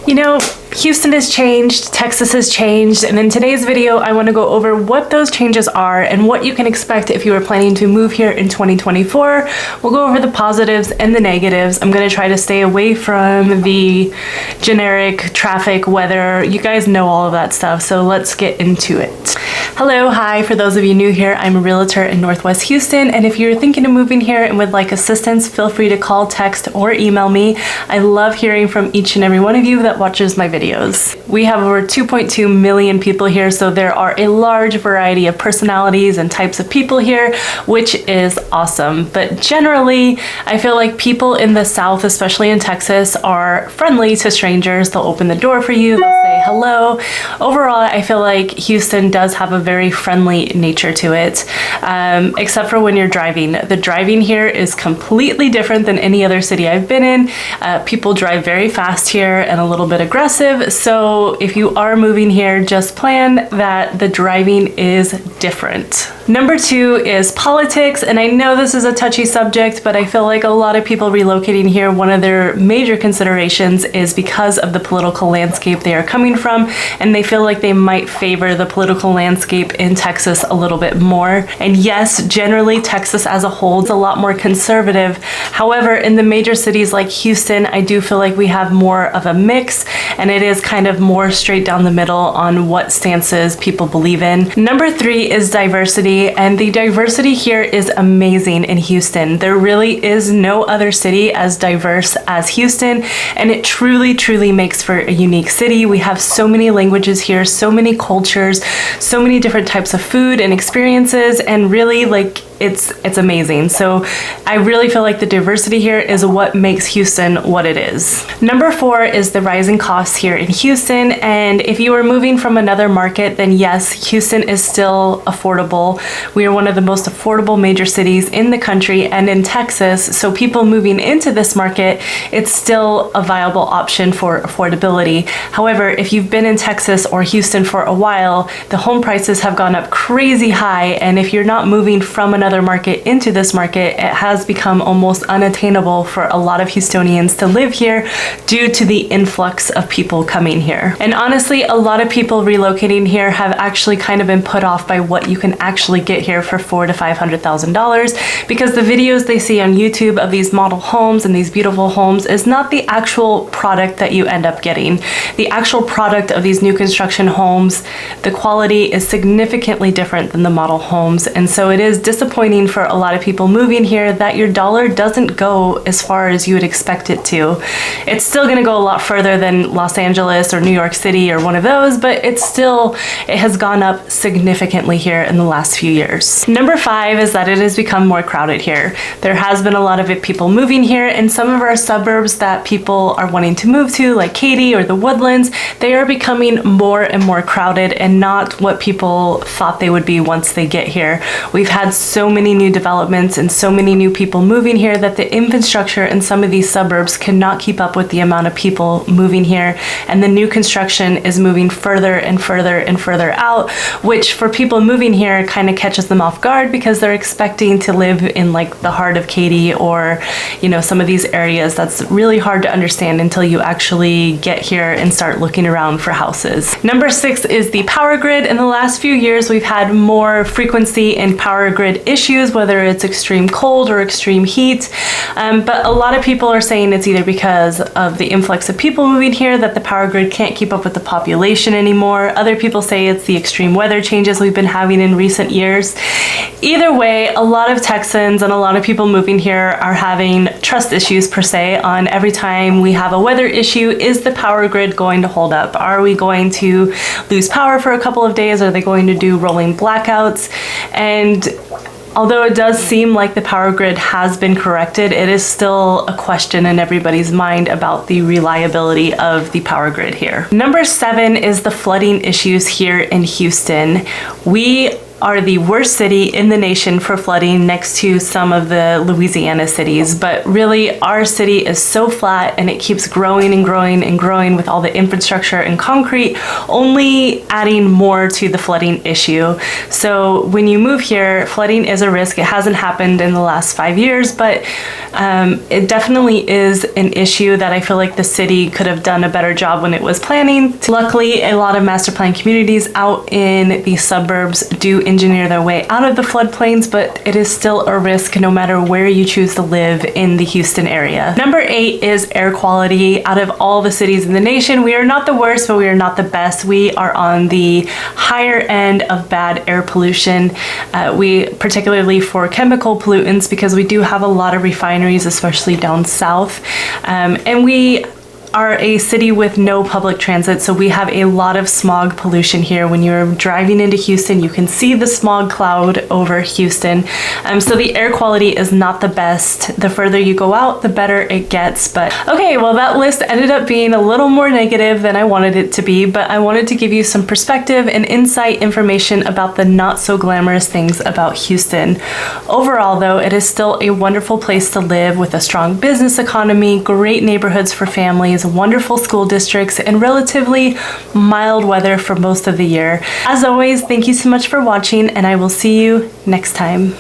You know, Houston has changed, Texas has changed, and in today's video, I want to go over what those changes are and what you can expect if you are planning to move here in 2024. We'll go over the positives and the negatives. I'm going to try to stay away from the generic traffic, weather. You guys know all of that stuff, so let's get into it. Hello, hi. For those of you new here, I'm a realtor in Northwest Houston, and if you're thinking of moving here and would like assistance, feel free to call, text, or email me. I love hearing from each and every one of you that watches my videos. We have over 2.2 million people here, so there are a large variety of personalities and types of people here, which is awesome. But generally, I feel like people in the South, especially in Texas, are friendly to strangers. They'll open the door for you, they'll say hello. Overall, I feel like Houston does have a very friendly nature to it, except for when you're driving. The driving here is completely different than any other city I've been in. People drive very fast here and a little bit aggressive. So if you are moving here, just plan that the driving is different. Number 2 is politics, and I know this is a touchy subject, but I feel like a lot of people relocating here, one of their major considerations is because of the political landscape they are coming from, and they feel like they might favor the political landscape in Texas a little bit more. And yes, generally Texas as a whole is a lot more conservative. However, in the major cities like Houston, I do feel like we have more of a mix, and it is kind of more straight down the middle on what stances people believe in. Number 3 is diversity. And the diversity here is amazing in Houston. There really is no other city as diverse as Houston, and it truly makes for a unique city. We have so many languages here, so many cultures, so many different types of food and experiences, and really like it's amazing. So I really feel like the diversity here is what makes Houston what it is. Number 4 is the rising costs here in Houston, and if you are moving from another market, then yes, Houston is still affordable. We are one of the most affordable major cities in the country and in Texas, so people moving into this market, it's still a viable option for affordability. However, if you've been in Texas or Houston for a while, the home prices have gone up crazy high, and if you're not moving from another market into this market, it has become almost unattainable for a lot of Houstonians to live here due to the influx of people coming here. And honestly, a lot of people relocating here have actually kind of been put off by what you can actually get here for $400,000 to $500,000, because the videos they see on YouTube of these model homes and these beautiful homes is not the actual product that you end up getting. The actual product of these new construction homes, the quality is significantly different than the model homes, and so it is disappointing for a lot of people moving here that your dollar doesn't go as far as you would expect it to. It's still going to go a lot further than Los Angeles or New York City or one of those, but it has gone up significantly here in the last few years. Number 5 is that it has become more crowded here. There has been a lot of people moving here, and some of our suburbs that people are wanting to move to, like Katy or the Woodlands, they are becoming more and more crowded and not what people thought they would be once they get here. We've had so many new developments and so many new people moving here that the infrastructure in some of these suburbs cannot keep up with the amount of people moving here, and the new construction is moving further and further and further out, which for people moving here kind of catches them off guard because they're expecting to live in like the heart of Katy or, you know, some of these areas. That's really hard to understand until you actually get here and start looking around for houses. Number 6 is the power grid. In the last few years, we've had more frequency and power grid issues, whether it's extreme cold or extreme heat, but a lot of people are saying it's either because of the influx of people moving here that the power grid can't keep up with the population anymore. Other people say it's the extreme weather changes we've been having in recent years. Either way, a lot of Texans and a lot of people moving here are having trust issues per se on every time we have a weather issue. Is the power grid going to hold up? Are we going to lose power for a couple of days? Are they going to do rolling blackouts? And although it does seem like the power grid has been corrected, it is still a question in everybody's mind about the reliability of the power grid here. Number 7 is the flooding issues here in Houston. We are the worst city in the nation for flooding, next to some of the Louisiana cities. But really, our city is so flat and it keeps growing and growing and growing with all the infrastructure and concrete, only adding more to the flooding issue. So when you move here, flooding is a risk. It hasn't happened in the last 5 years, but it definitely is an issue that I feel like the city could have done a better job when it was planning. Luckily, a lot of master plan communities out in the suburbs do engineer their way out of the floodplains, but it is still a risk no matter where you choose to live in the Houston area. Number 8 is air quality. Out of all the cities in the nation, we are not the worst, but we are not the best. We are on the higher end of bad air pollution. We particularly for chemical pollutants, because we do have a lot of refineries, especially down south, and we are a city with no public transit, so we have a lot of smog pollution here. When you're driving into Houston, you can see the smog cloud over Houston. So the air quality is not the best. The further you go out, the better it gets. But okay, well, that list ended up being a little more negative than I wanted it to be, but I wanted to give you some perspective and insight information about the not so glamorous things about Houston. Overall, though, it is still a wonderful place to live with a strong business economy, great neighborhoods for families, wonderful school districts, and relatively mild weather for most of the year. As always, thank you so much for watching, and I will see you next time.